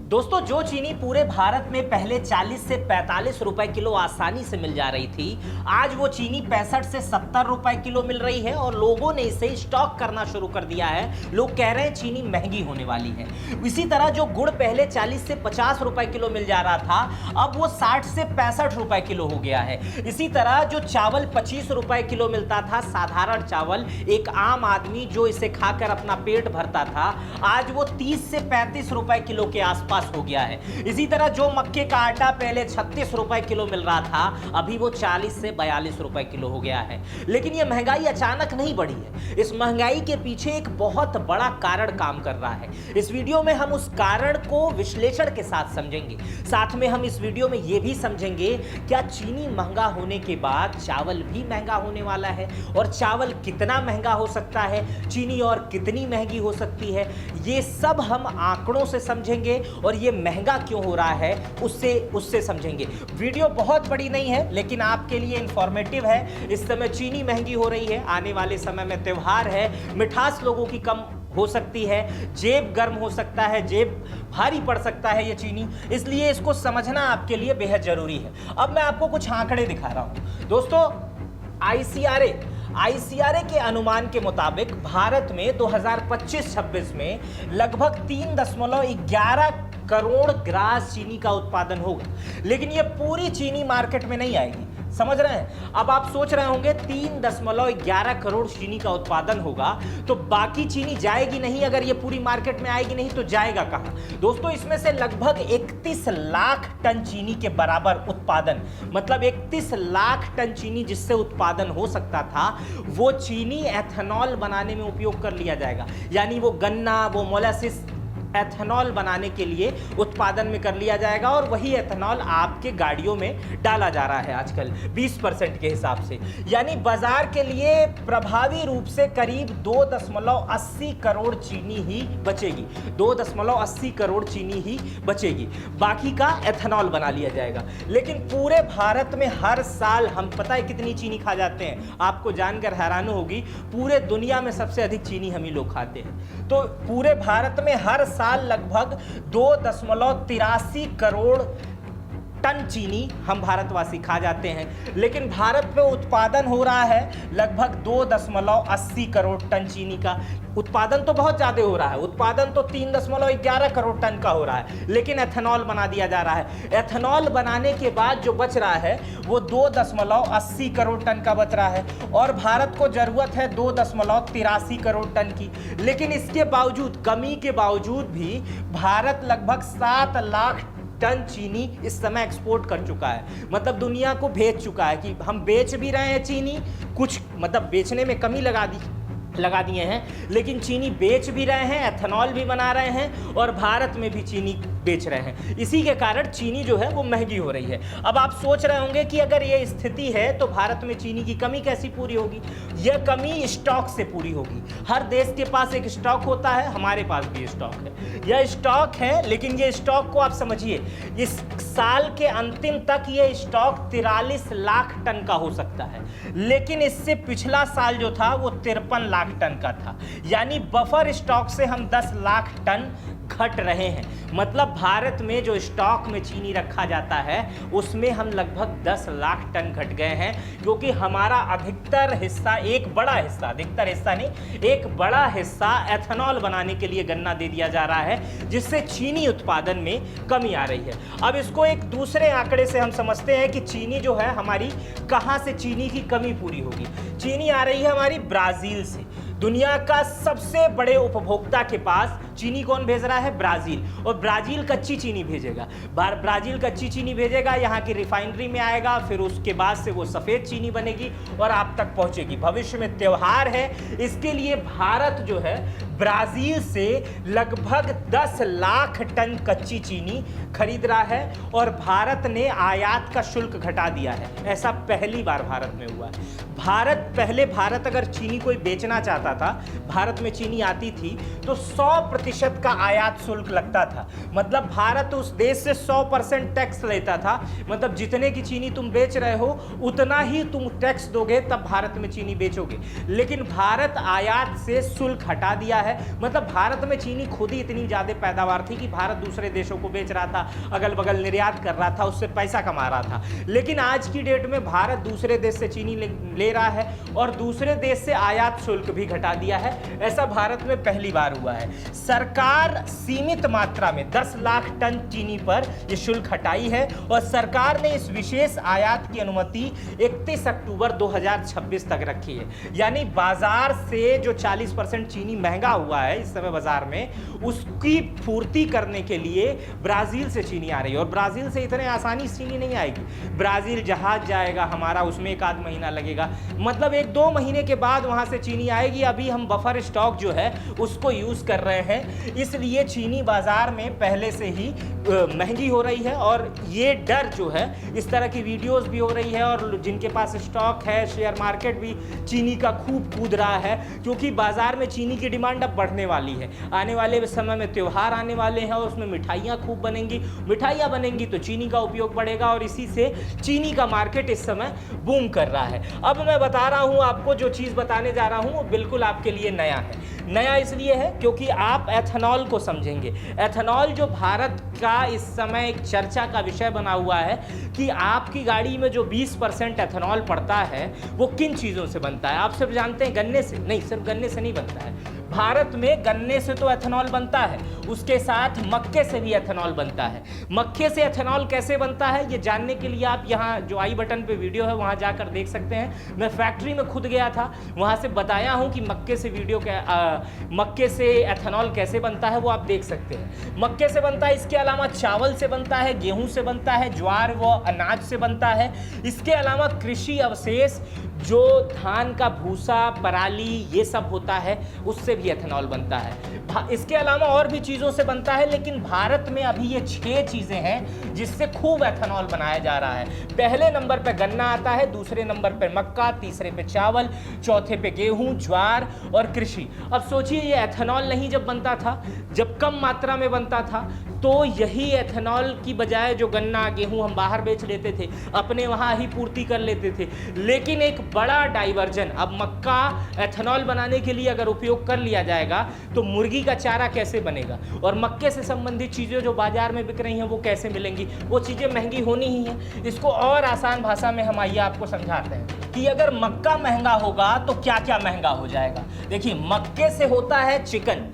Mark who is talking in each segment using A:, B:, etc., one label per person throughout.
A: दोस्तों, जो चीनी पूरे भारत में पहले 40 से 45 रुपए किलो आसानी से मिल जा रही थी, आज वो चीनी 65 से 70 रुपए किलो मिल रही है और लोगों ने इसे स्टॉक करना शुरू कर दिया है। लोग कह रहे हैं चीनी महंगी होने वाली है। इसी तरह जो गुड़ पहले 40 से 50 रुपए किलो मिल जा रहा था, अब वो 60 से 65 रुपए किलो हो गया है। इसी तरह जो चावल 25 रुपए किलो मिलता था, साधारण चावल, एक आम आदमी जो इसे खाकर अपना पेट भरता था, आज वो 30 से 35 रुपए किलो के आसपास हो गया है। इसी तरह जो मक्के का आटा पहले 36 रुपए किलो मिल रहा था, अभी वो 40 से 42 रुपए किलो हो गया है। लेकिन यह महंगाई अचानक नहीं बढ़ी है। इस महंगाई के पीछे एक बहुत बड़ा कारण काम कर रहा है। इस वीडियो में हम उस कारण को विश्लेषण के साथ समझेंगे। साथ में हम इस वीडियो में यह भी समझेंगे क्या चीनी महंगा होने के बाद चावल भी महंगा होने वाला है, और चावल कितना महंगा हो सकता है, चीनी और कितनी महंगी हो सकती है। ये सब हम आंकड़ों से समझेंगे और ये महंगा क्यों हो रहा है उससे समझेंगे। वीडियो बहुत बड़ी नहीं है, लेकिन आपके लिए इंफॉर्मेटिव है। इस समय चीनी महंगी हो रही है, आने वाले समय में त्योहार है, मिठास लोगों की कम हो सकती है, जेब गर्म हो सकता है, जेब भारी पड़ सकता है ये चीनी, इसलिए इसको समझना आपके लिए बेहद जरूरी है। अब मैं आपको कुछ आंकड़े दिखा रहा हूं। दोस्तों, आईसीआरए के अनुमान के मुताबिक भारत में 2025-26 में लगभग 3.11 करोड़ ग्रास चीनी का उत्पादन होगा। लेकिन यह पूरी चीनी मार्केट में नहीं आएगी, समझ रहे हैं। अब आप सोच रहे होंगे 3.11 करोड़ चीनी का उत्पादन होगा तो बाकी चीनी जाएगी नहीं, अगर ये पूरी मार्केट में आएगी नहीं तो जाएगा कहां? दोस्तों, इसमें से लगभग 31 लाख टन चीनी के बराबर उत्पादन, मतलब 31 लाख टन चीनी जिससे उत्पादन हो सकता था, वो चीनी एथेनॉल बनाने में उपयोग कर लिया जाएगा। यानी वो गन्ना, वो मोलासिस एथेनॉल बनाने के लिए उत्पादन में कर लिया जाएगा, और वही एथेनॉल आपके गाड़ियों में डाला जा रहा है आजकल 20% के हिसाब से। यानी बाजार के लिए प्रभावी रूप से करीब 2.80 करोड़ चीनी ही बचेगी, 2.80 करोड़ चीनी ही बचेगी, बाकी का एथेनॉल बना लिया जाएगा। लेकिन पूरे भारत में हर साल हम पता है कितनी चीनी खा जाते हैं? आपको जानकर हैरानी होगी, पूरे दुनिया में सबसे अधिक चीनी हम ही लोग खाते हैं। तो पूरे भारत में हर साल लगभग 2.83 करोड़ टन चीनी हम भारतवासी खा जाते हैं। लेकिन भारत में उत्पादन हो रहा है लगभग 2.80 करोड़ टन चीनी का। उत्पादन तो बहुत ज्यादा हो रहा है, उत्पादन तो 3.11 करोड़ टन का हो रहा है, लेकिन एथेनॉल बना दिया जा रहा है। एथेनॉल बनाने के बाद जो बच रहा है वो 2.80 करोड़ टन का बच रहा है, और भारत को जरूरत है 2.83 करोड़ टन की। लेकिन इसके बावजूद, कमी के बावजूद भी भारत लगभग 7 लाख टन चीनी इस समय एक्सपोर्ट कर चुका है, मतलब दुनिया को भेज चुका है। कि हम बेच भी रहे हैं चीनी, कुछ मतलब बेचने में कमी लगा दिए हैं, लेकिन चीनी बेच भी रहे हैं, एथेनॉल भी बना रहे हैं, और भारत में भी चीनी बेच रहे हैं। इसी के कारण चीनी जो है वो महंगी हो रही है। अब आप सोच रहे होंगे कि अगर ये स्थिति है तो भारत में चीनी की कमी कैसी पूरी होगी? यह कमी स्टॉक से पूरी होगी। हर देश के पास एक स्टॉक होता है, हमारे पास भी स्टॉक है। यह स्टॉक है, लेकिन ये स्टॉक को आप समझिए, इस साल के अंतिम तक ये स्टॉक 43 लाख टन का हो सकता है, लेकिन इससे पिछला साल जो था वो 53 लाख टन का था। यानी बफर स्टॉक से हम 10 लाख टन घट रहे हैं। मतलब भारत में जो स्टॉक में चीनी रखा जाता है उसमें हम लगभग 10 लाख टन घट गए हैं, क्योंकि हमारा अधिकतर हिस्सा, एक बड़ा हिस्सा, अधिकतर हिस्सा नहीं, एक बड़ा हिस्सा एथेनॉल बनाने के लिए गन्ना दे दिया जा रहा है, जिससे चीनी उत्पादन में कमी आ रही है। अब इसको एक दूसरे आंकड़े से हम समझते हैं कि चीनी जो है हमारी, कहां से चीनी की कमी पूरी होगी। चीनी आ रही है हमारी ब्राजील से। दुनिया का सबसे बड़े उपभोक्ता के पास चीनी कौन भेज रहा है? ब्राजील। और ब्राजील कच्ची चीनी भेजेगा, ब्राजील कच्ची चीनी भेजेगा, यहाँ की रिफाइनरी में आएगा, फिर उसके बाद से वो सफ़ेद चीनी बनेगी और आप तक पहुँचेगी। भविष्य में त्योहार है, इसके लिए भारत जो है ब्राजील से लगभग 10 लाख टन कच्ची चीनी खरीद रहा है, और भारत ने आयात का शुल्क घटा दिया है। ऐसा पहली बार भारत में हुआ है। भारत अगर चीनी कोई बेचना चाहता था, भारत में चीनी आती थी तो 100% 20% का आयात शुल्क लगता था। मतलब भारत उस देश से 100% टैक्स लेता था। मतलब जितने की चीनी तुम बेच रहे हो उतना ही तुम टैक्स दोगे तब भारत में चीनी बेचोगे। लेकिन भारत आयात से शुल्क हटा दिया है। मतलब भारत में चीनी खुद ही इतनी ज्यादा पैदावार थी कि भारत दूसरे देशों को बेच रहा था, अगल बगल निर्यात कर रहा था, उससे पैसा कमा रहा था। लेकिन आज की डेट में भारत दूसरे देश से चीनी ले रहा है और दूसरे देश से आयात शुल्क भी घटा दिया है। ऐसा भारत में पहली बार हुआ है। सरकार सीमित मात्रा में 10 लाख टन चीनी पर यह शुल्क हटाई है और सरकार ने इस विशेष आयात की अनुमति 31 अक्टूबर 2026 तक रखी है। यानी बाजार से जो 40% चीनी महंगा हुआ है इस समय बाजार में, उसकी पूर्ति करने के लिए ब्राजील से चीनी आ रही है। और ब्राजील से इतने आसानी से चीनी नहीं आएगी। ब्राजील जहाज जाएगा हमारा, उसमें 1 आध महीना लगेगा। मतलब 1-2 महीने के बाद वहां से चीनी आएगी। अभी हम बफर स्टॉक जो है उसको यूज कर रहे हैं, इसलिए चीनी बाजार में पहले से ही महंगी हो रही है। और ये डर जो है, इस तरह की वीडियोस भी हो रही है और जिनके पास स्टॉक है, शेयर मार्केट भी चीनी का खूब कूद रहा है, क्योंकि बाजार में चीनी की डिमांड अब बढ़ने वाली है। आने वाले समय में त्योहार आने वाले हैं और उसमें मिठाइयाँ खूब बनेंगी। मिठाइयाँ बनेंगी तो चीनी का उपयोग बढ़ेगा और इसी से चीनी का मार्केट इस समय बूम कर रहा है। अब मैं बता रहा हूँ आपको, जो चीज़ बताने जा रहा हूँ वो बिल्कुल आपके लिए नया है। नया इसलिए है क्योंकि आप एथेनॉल को समझेंगे। एथेनॉल जो भारत का इस समय एक चर्चा का विषय बना हुआ है कि आपकी गाड़ी में जो 20% एथेनॉल पड़ता है वो किन चीज़ों से बनता है। आप सिर्फ जानते हैं गन्ने से, नहीं, सिर्फ गन्ने से नहीं बनता है। भारत में गन्ने से तो एथेनॉल बनता है, उसके साथ मक्के से भी एथेनॉल बनता है। मक्के से एथेनॉल कैसे बनता है ये जानने के लिए आप यहाँ जो आई बटन पे वीडियो है वहाँ जाकर देख सकते हैं। मैं फैक्ट्री में खुद गया था, वहाँ से बताया हूँ कि मक्के से एथेनॉल कैसे बनता है, वो आप देख सकते हैं। मक्के से बनता है, इसके अलावा चावल से बनता है, गेहूं से बनता है, ज्वार व अनाज से बनता है। इसके अलावा कृषि अवशेष जो धान का भूसा, पराली, ये सब होता है, उससे भी एथेनॉल बनता है। इसके अलावा और भी चीज़ों से बनता है, लेकिन भारत में अभी ये 6 चीज़ें हैं जिससे खूब एथेनॉल बनाया जा रहा है। पहले नंबर पे गन्ना आता है, दूसरे नंबर पे मक्का, तीसरे पे चावल, चौथे पे गेहूं, ज्वार और कृषि। अब सोचिए ये एथेनॉल नहीं जब बनता था, जब कम मात्रा में बनता था, तो यही एथेनॉल की बजाय जो गन्ना, गेहूं हम बाहर बेच लेते थे, अपने वहाँ ही पूर्ति कर लेते थे। लेकिन एक बड़ा डाइवर्जन, अब मक्का एथेनॉल बनाने के लिए अगर उपयोग कर लिया जाएगा तो मुर्गी का चारा कैसे बनेगा और मक्के से संबंधित चीज़ें जो बाजार में बिक रही हैं वो कैसे मिलेंगी। वो चीज़ें महंगी होनी ही हैं। इसको और आसान भाषा में हम आइए आपको समझाते हैं कि अगर मक्का महंगा होगा तो क्या क्या महंगा हो जाएगा। देखिए, मक्के से होता है चिकन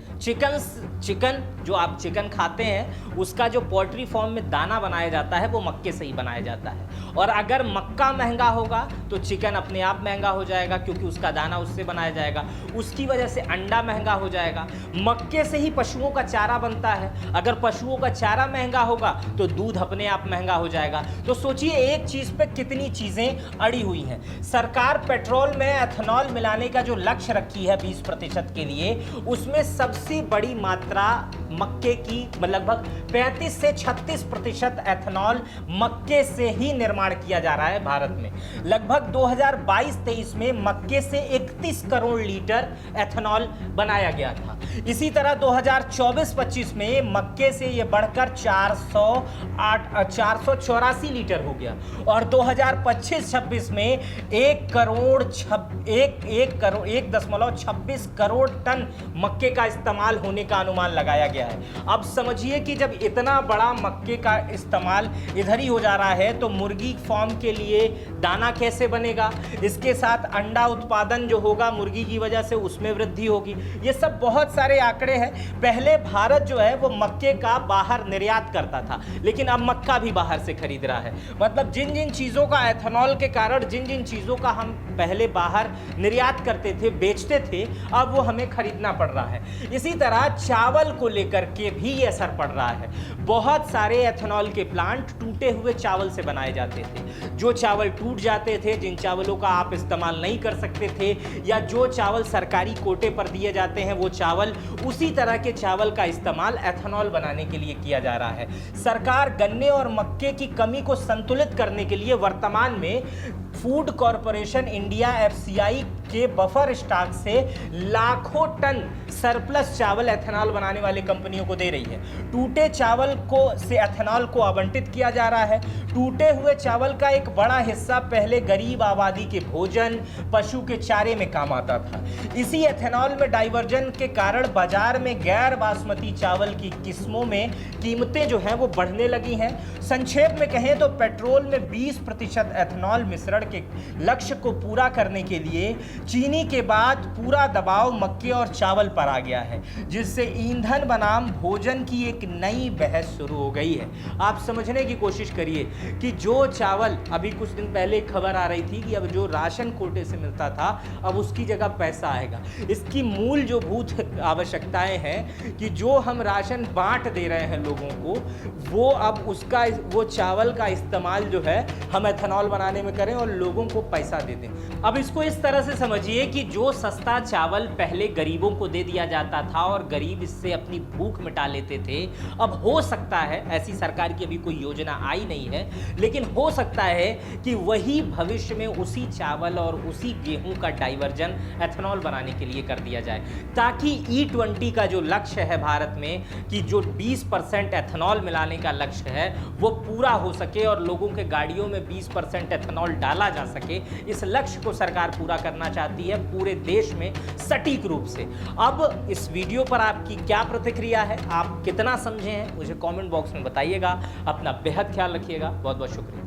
A: जो आप चिकन खाते हैं उसका जो पोल्ट्री फार्म में दाना बनाया जाता है वो मक्के से ही बनाया जाता है। और अगर मक्का महंगा होगा तो चिकन अपने आप महंगा हो जाएगा, क्योंकि उसका दाना उससे बनाया जाएगा। उसकी वजह से अंडा महंगा हो जाएगा। मक्के से ही पशुओं का चारा बनता है, अगर पशुओं का चारा महंगा होगा तो दूध अपने आप महंगा हो जाएगा। तो सोचिए एक चीज़ पे कितनी चीज़ें अड़ी हुई हैं। सरकार पेट्रोल में एथेनॉल मिलाने का जो लक्ष्य रखी है 20% के लिए, उसमें सबसे बड़ी मात्रा मक्के की, लगभग 35 से 36% एथेनॉल मक्के से ही निर्माण किया जा रहा है भारत में। लगभग 2022-23 में मक्के से 31 करोड़ लीटर एथेनॉल बनाया गया था। इसी तरह 2024-25 में मक्के से यह बढ़कर 484 लीटर हो गया और 2025-26 में 1.26 करोड़ टन मक्के का इस्तेमाल होने का अनुमान लगाया गया है। अब समझिए कि जब इतना बड़ा मक्के का इस्तेमाल इधर ही हो जा रहा है तो मुर्गी फार्म के लिए दाना कैसे बनेगा, इसके साथ अंडा उत्पादन जो होगा मुर्गी की वजह से उसमें वृद्धि होगी। ये सब बहुत सारे आंकड़े हैं। पहले भारत जो है वो मक्के का बाहर निर्यात करता था, लेकिन अब मक्का भी बाहर से खरीद रहा है। मतलब जिन जिन चीज़ों का एथेनॉल के कारण, जिन जिन चीज़ों का हम पहले बाहर निर्यात करते थे, बेचते थे, अब वो हमें खरीदना पड़ रहा है। इसी तरह चावल को लेकर के भी ये असर पड़ रहा है। बहुत सारे एथेनॉल के प्लांट टूटे हुए चावल से बनाए जाते थे। जो चावल टूट जाते थे, जिन चावलों का आप इस्तेमाल नहीं कर सकते थे, या जो चावल सरकारी कोटे पर दिए जाते हैं वो चावल, उसी तरह के चावल का इस्तेमाल एथेनॉल बनाने के लिए किया जा रहा है। सरकार गन्ने और मक्के की कमी को संतुलित करने के लिए वर्तमान में फूड कॉरपोरेशन इंडिया FCI के बफर स्टॉक से लाखों टन सरप्लस चावल एथेनॉल बनाने वाली कंपनियों को दे रही है। टूटे चावल को से एथेनॉल को आवंटित किया जा रहा है। टूटे हुए चावल का एक बड़ा हिस्सा पहले गरीब आबादी के भोजन, पशु के चारे में काम आता था। इसी एथेनॉल में डाइवर्जन के कारण बाजार में गैर बासमती चावल की किस्मों में कीमतें जो हैं वो बढ़ने लगी हैं। संक्षेप में कहें तो पेट्रोल में 20% एथेनॉल मिश्रण के लक्ष्य को पूरा करने के लिए चीनी के बाद पूरा दबाव मक्के और चावल पर आ गया है, जिससे ईंधन बनाम भोजन की एक नई बहस शुरू हो गई है। आप समझने की कोशिश करिए कि जो चावल अभी कुछ दिन पहले खबर आ रही थी कि अब जो राशन कोटे से मिलता था अब उसकी जगह पैसा आएगा। इसकी मूल जो भूत आवश्यकताएं हैं कि जो हम राशन बांट दे रहे हैं लोगों को, वो अब वो चावल का इस्तेमाल जो है हम एथेनॉल बनाने में करें और लोगों को पैसा दे दें। अब इसको इस तरह से समझिए कि जो सस्ता चावल पहले गरीबों को दे दिया जाता था और गरीब इससे अपनी भूख मिटा लेते थे, अब हो सकता है, ऐसी सरकार की अभी कोई योजना आई नहीं है, लेकिन हो सकता है कि वही भविष्य में उसी चावल और उसी गेहूं का डाइवर्जन एथेनॉल बनाने के लिए कर दिया जाए, ताकि E20 का जो लक्ष्य है भारत में कि जो 20% एथेनॉल मिलाने का लक्ष्य है वो पूरा हो सके और लोगों के गाड़ियों में 20% एथेनॉल डाला जा सके। इस लक्ष्य को सरकार पूरा करना चाहती है पूरे देश में सटीक रूप से। अब इस वीडियो पर आपकी क्या प्रतिक्रिया है, आप कितना समझे हैं, मुझे कमेंट बॉक्स में बताइएगा। अपना बेहद ख्याल रखिएगा। बहुत बहुत शुक्रिया।